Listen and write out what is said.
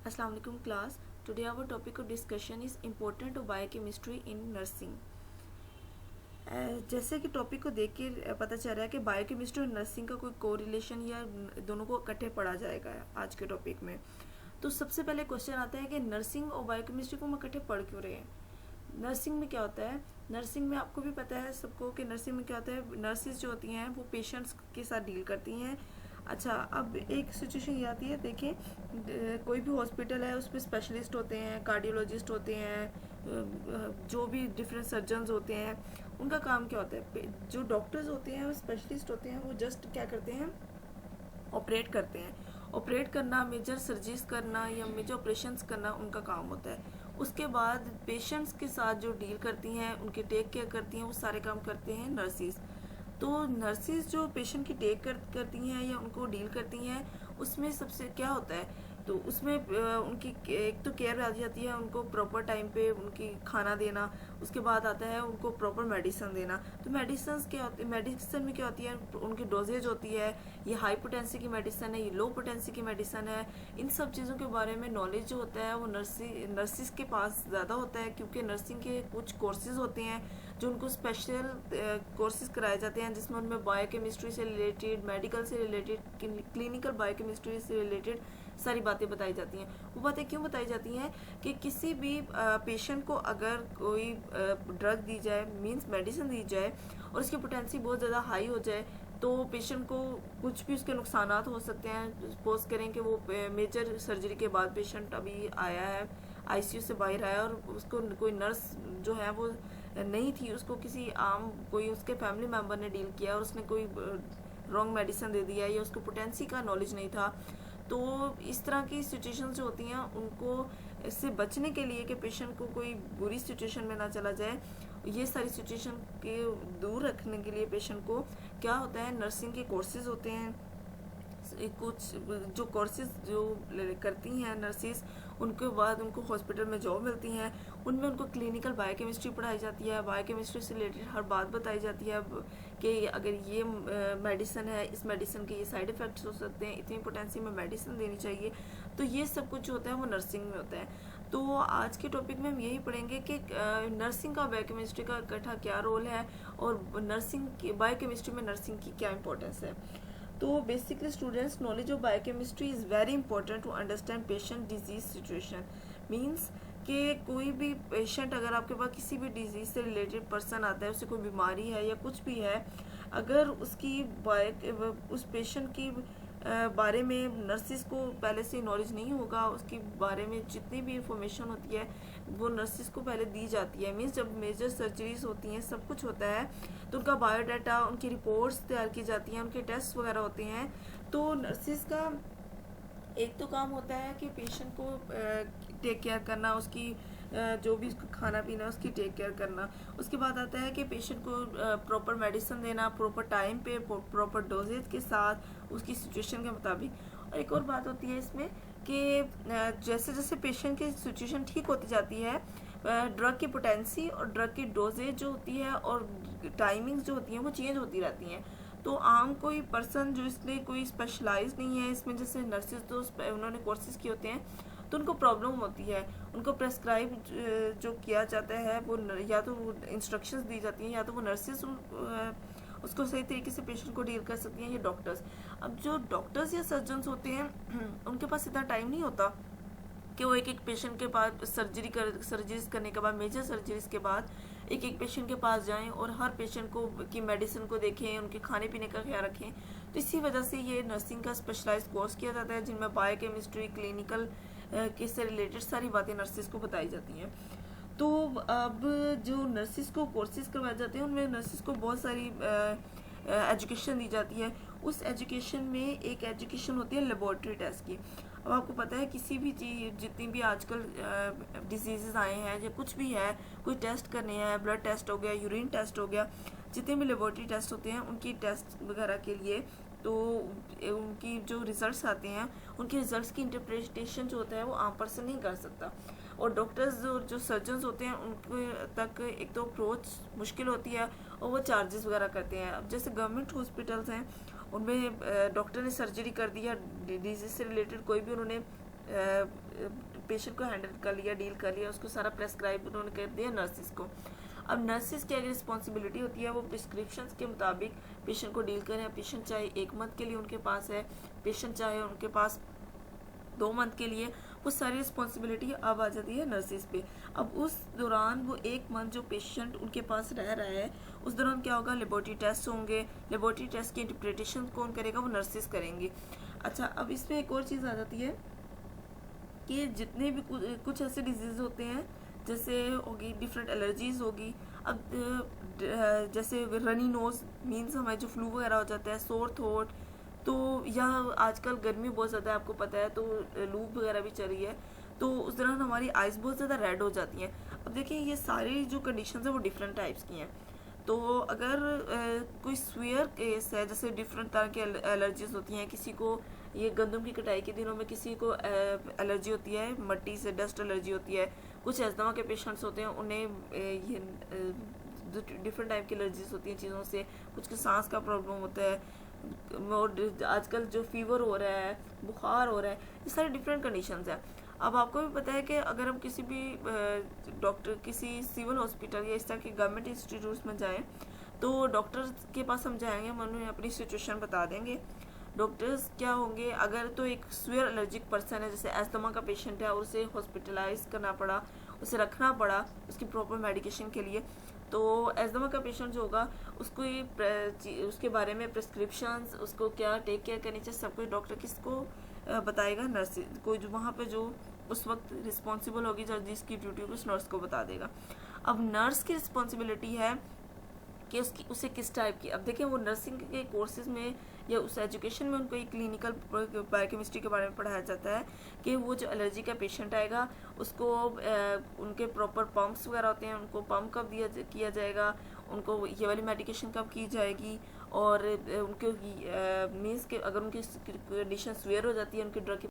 Assalamu alaikum class. Today our topic of discussion is important of biochemistry in nursing. जैसे कि topic को देख के पता चल रहा है कि बायोकेमिस्ट्री और नर्सिंग का कोई कोरिलेशन या दोनों को इकट्ठे पढ़ा जाएगा आज के टॉपिक में। तो सबसे पहले क्वेश्चन आता है कि नर्सिंग और बायोकेमिस्ट्री को हम इकट्ठे पढ़ क्यों रहे हैं। नर्सिंग में क्या होता है, नर्सिंग में आपको भी पता है सबको कि नर्सिंग में क्या होता है, नर्सिस जो होती हैं वो पेशेंट्स के साथ डील करती हैं। अच्छा, अब एक सिचुएशन ये आती है, देखिए कोई भी हॉस्पिटल है उसमें स्पेशलिस्ट होते हैं, कार्डियोलॉजिस्ट होते हैं, जो भी डिफरेंट सर्जन्स होते हैं, उनका काम क्या होता है। जो डॉक्टर्स होते हैं वो स्पेशलिस्ट होते हैं, वो जस्ट क्या करते हैं, ऑपरेट करते हैं। ऑपरेट करना, मेजर सर्जरीज करना या मेजर ऑपरेशंस करना उनका काम होता है। उसके बाद पेशेंट्स के साथ जो डील करती हैं, उनके टेक केयर करती हैं, वो सारे काम करते हैं नर्सिस। तो नर्सिस जो पेशेंट की टेक करती हैं या उनको डील करती हैं, उसमें सबसे क्या होता है, तो उसमें उनकी एक तो केयर आ जाती है, उनको प्रॉपर टाइम पे उनकी खाना देना। उसके बाद आता है उनको प्रॉपर मेडिसिन देना। तो मेडिसिन क्या होती है, मेडिसिन में क्या होती है, उनकी डोजेज होती है, ये हाई पोटेंसी की मेडिसिन है, ये लो पोटेंसी की मेडिसिन है। इन सब चीज़ों के बारे में नॉलेज जो होता है वो नर्सिस के पास ज़्यादा होता है, क्योंकि नर्सिंग के कुछ कोर्सेज होते हैं जो उनको स्पेशल कोर्सेज कराए जाते हैं, जिसमें उनमें बायोकेमिस्ट्री से रिलेटेड, मेडिकल से रिलेटेड, क्लिनिकल बायोकेमिस्ट्री से रिलेटेड सारी बातें बताई जाती हैं। वो बातें क्यों बताई जाती हैं कि किसी भी पेशेंट को अगर कोई ड्रग दी जाए, मींस मेडिसिन दी जाए, और उसकी पोटेंसी बहुत ज़्यादा हाई हो जाए, तो पेशेंट को कुछ भी उसके नुकसान हो सकते हैं। सपोज करें कि वो मेजर सर्जरी के बाद पेशेंट अभी आया है, आईसीयू से बाहर आया, और उसको कोई नर्स जो है वो नहीं थी, उसको किसी आम कोई उसके फैमिली मेम्बर ने डील किया और उसने कोई रॉन्ग मेडिसिन दे दिया या उसको पोटेंसी का नॉलेज नहीं था। तो इस तरह की सिचुएशंस जो होती हैं, उनको इससे बचने के लिए कि पेशेंट को कोई बुरी सिचुएशन में ना चला जाए, ये सारी सिचुएशन के दूर रखने के लिए पेशेंट को क्या होता है, नर्सिंग के कोर्सेज होते हैं। कुछ जो कोर्सेज जो करती हैं नर्सिस, उनके बाद उनको हॉस्पिटल में जॉब मिलती हैं, उनमें उनको क्लिनिकल बायोकेमिस्ट्री पढ़ाई जाती है, बायोकेमिस्ट्री से रिलेटेड हर बात बताई जाती है कि अगर ये मेडिसिन है, इस मेडिसिन के ये साइड इफ़ेक्ट्स हो सकते हैं, इतनी पोटेंसी में मेडिसिन देनी चाहिए। तो ये सब कुछ होता है वो नर्सिंग में होता है। तो आज के टॉपिक में हम यही पढ़ेंगे कि नर्सिंग का बायोकेमिस्ट्री का इकट्ठा क्या रोल है, और नर्सिंग की बायोकेमिस्ट्री में नर्सिंग की क्या इंपॉर्टेंस है। तो basically students, knowledge of biochemistry is very important to understand patient disease situation. Means कि कोई भी पेशेंट, अगर आपके पास किसी भी डिजीज से रिलेटेड पर्सन आता है, उसे कोई बीमारी है या कुछ भी है, अगर उसकी उस पेशेंट की बारे में नर्सिस को पहले से नॉलेज नहीं होगा, उसके बारे में जितनी भी इंफॉर्मेशन होती है वो नर्सिस को पहले दी जाती है। मीन्स जब मेजर सर्जरीज होती हैं, सब कुछ होता है, तो उनका बायोडाटा, उनकी रिपोर्ट्स तैयार की जाती हैं, उनके टेस्ट वगैरह होते हैं। तो नर्सिस का एक तो काम होता है कि पेशेंट को टेक केयर करना, उसकी जो भी उसको खाना पीना उसकी टेक केयर करना। उसके बाद आता है कि पेशेंट को प्रॉपर मेडिसिन देना, प्रॉपर टाइम पे, प्रॉपर डोजेज के साथ, उसकी सिचुएशन के मुताबिक। और एक और बात होती है इसमें कि जैसे जैसे पेशेंट की सिचुएशन ठीक होती जाती है, ड्रग की पोटेंसी और ड्रग की डोजेज जो होती है और टाइमिंग्स जो होती हैं वो चेंज होती रहती हैं। तो आम कोई पर्सन जो इसलिए कोई स्पेशलाइज नहीं है इसमें, जैसे नर्सिस तो उन्होंने कोर्सेज किए होते हैं, तो उनको प्रॉब्लम होती है। उनको प्रेस्क्राइब जो किया जाता है वो या तो वो इंस्ट्रक्शंस दी जाती हैं, या तो वो नर्सिस उसको सही तरीके से पेशेंट को डील कर सकती हैं, या डॉक्टर्स। अब जो डॉक्टर्स या सर्जन्स होते हैं उनके पास इतना टाइम नहीं होता कि वो एक एक पेशेंट के पास सर्जरीज करने के बाद, मेजर सर्जरीज के बाद एक एक पेशेंट के पास जाएं और हर पेशेंट को की मेडिसिन को देखें, उनके खाने पीने का ख्याल रखें। तो इसी वजह से ये नर्सिंग का स्पेशलाइज कोर्स किया जाता है, जिनमें बायोकेमिस्ट्री, क्लिनिकल के से रिलेटेड सारी बातें नर्सिस को बताई जाती हैं। तो अब जो नर्सिस को कोर्सेज करवाए जाते हैं, उनमें नर्सिस को बहुत सारी एजुकेशन दी जाती है। उस एजुकेशन में एक एजुकेशन होती है लेबोरेटरी टेस्ट की। अब आपको पता है किसी भी चीज़, जितनी भी आजकल डिजीज़ आए हैं या कुछ भी है, कोई टेस्ट करने हैं, ब्लड टेस्ट हो गया, यूरिन टेस्ट हो गया, जितने भी लेबोरेटरी टेस्ट होते हैं, उनकी टेस्ट वगैरह के लिए तो उनकी जो रिजल्ट्स आते हैं, उनके रिजल्ट्स की इंटरप्रिटेशन जो होता है वो आम पर्सन नहीं कर सकता। और डॉक्टर्स जो सर्जन्स होते हैं उनके तक एक तो अप्रोच मुश्किल होती है, और वो चार्जेस वगैरह करते हैं। अब जैसे गवर्नमेंट हॉस्पिटल्स हैं, उनमें डॉक्टर ने सर्जरी कर दी या डिजीज से रिलेटेड कोई भी उन्होंने पेशेंट को हैंडल कर लिया, डील कर लिया, उसको सारा प्रेस्क्राइब उन्होंने कर दिया नर्सिस को। अब नर्सिस की अगर रिस्पॉन्सिबिलिटी होती है वो प्रिस्क्रिप्शंस के मुताबिक पेशेंट को डील करें। पेशेंट चाहे 1 मंथ के लिए उनके पास है, पेशेंट चाहे उनके पास 2 मंथ के लिए, वो सारी रिस्पॉन्सिबिलिटी अब आ जाती है नर्सिस पे। अब उस दौरान वो 1 मंथ जो पेशेंट उनके पास रह रहा है उस दौरान क्या होगा, लेबोरेटरी टेस्ट होंगे, लेबोरेटरी टेस्ट की इंटरप्रिटेशन कौन करेगा, वो नर्सिस करेंगी। अच्छा, अब इसमें एक और चीज़ आ जाती है कि जितने भी कुछ ऐसे डिजीज़ होते हैं, जैसे होगी डिफरेंट एलर्जीज होगी। अब जैसे रनी नोज मीन्स हमारे जो फ्लू वगैरह हो जाता है, सोर थ्रोट, तो यह आजकल गर्मी बहुत ज़्यादा है आपको पता है, तो लू वगैरह भी चल रही है, तो उस दौरान हमारी आइज़ बहुत ज़्यादा रेड हो जाती हैं। अब देखिए ये सारी जो कंडीशंस है वो डिफरेंट टाइप्स की हैं। तो अगर कोई स्वीयर केस है, जैसे डिफरेंट तरह की एलर्जीज होती हैं, किसी को ये गंदम की कटाई के दिनों में किसी को एलर्जी होती है, मट्टी से डस्ट एलर्जी होती है, कुछ अस्थमा के पेशेंट्स होते हैं उन्हें ये डिफरेंट टाइप की एलर्जीज होती हैं चीज़ों से, कुछ को सांस का प्रॉब्लम होता है, और आजकल जो फीवर हो रहा है, बुखार हो रहा है, ये सारे डिफरेंट कंडीशंस हैं। अब आपको भी पता है कि अगर हम किसी भी डॉक्टर, किसी सिविल हॉस्पिटल या इस तरह के गवर्नमेंट इंस्टीट्यूट्स में जाएं, तो डॉक्टर के पास हम जाएंगे, हम उन्हें अपनी सिचुएशन बता देंगे। डॉक्टर्स क्या होंगे, अगर तो एक स्वीयर एलर्जिक पर्सन है, जैसे एस्थमा का पेशेंट है और उसे हॉस्पिटलाइज करना पड़ा, उसे रखना पड़ा उसकी प्रॉपर मेडिकेशन के लिए, तो एस्थमा का पेशेंट जो होगा उसको ये उसके बारे में प्रिस्क्रिप्शंस, उसको क्या टेक केयर करनी चाहिए, सब कुछ डॉक्टर किसको बताएगा, नर्स कोई जो वहाँ पे जो उस वक्त रिस्पॉन्सिबल होगी, जिसकी ड्यूटी होगी, उस नर्स को बता देगा। अब नर्स की रिस्पॉन्सिबिलिटी है कि उसे किस टाइप की, अब देखिए वो नर्सिंग के कोर्सेज में या उस एजुकेशन में उनको एक क्लिनिकल बायोकेमिस्ट्री के बारे में पढ़ाया जाता है कि वो जो एलर्जी का पेशेंट आएगा उसको उनके प्रॉपर पंप्स वगैरह होते हैं, उनको पंप कब किया जाएगा, उनको ये वाली मेडिकेशन कब की जाएगी, और उनके मीन्स के अगर उनकी कंडीशन सीवियर हो जाती है, उनके ड्रग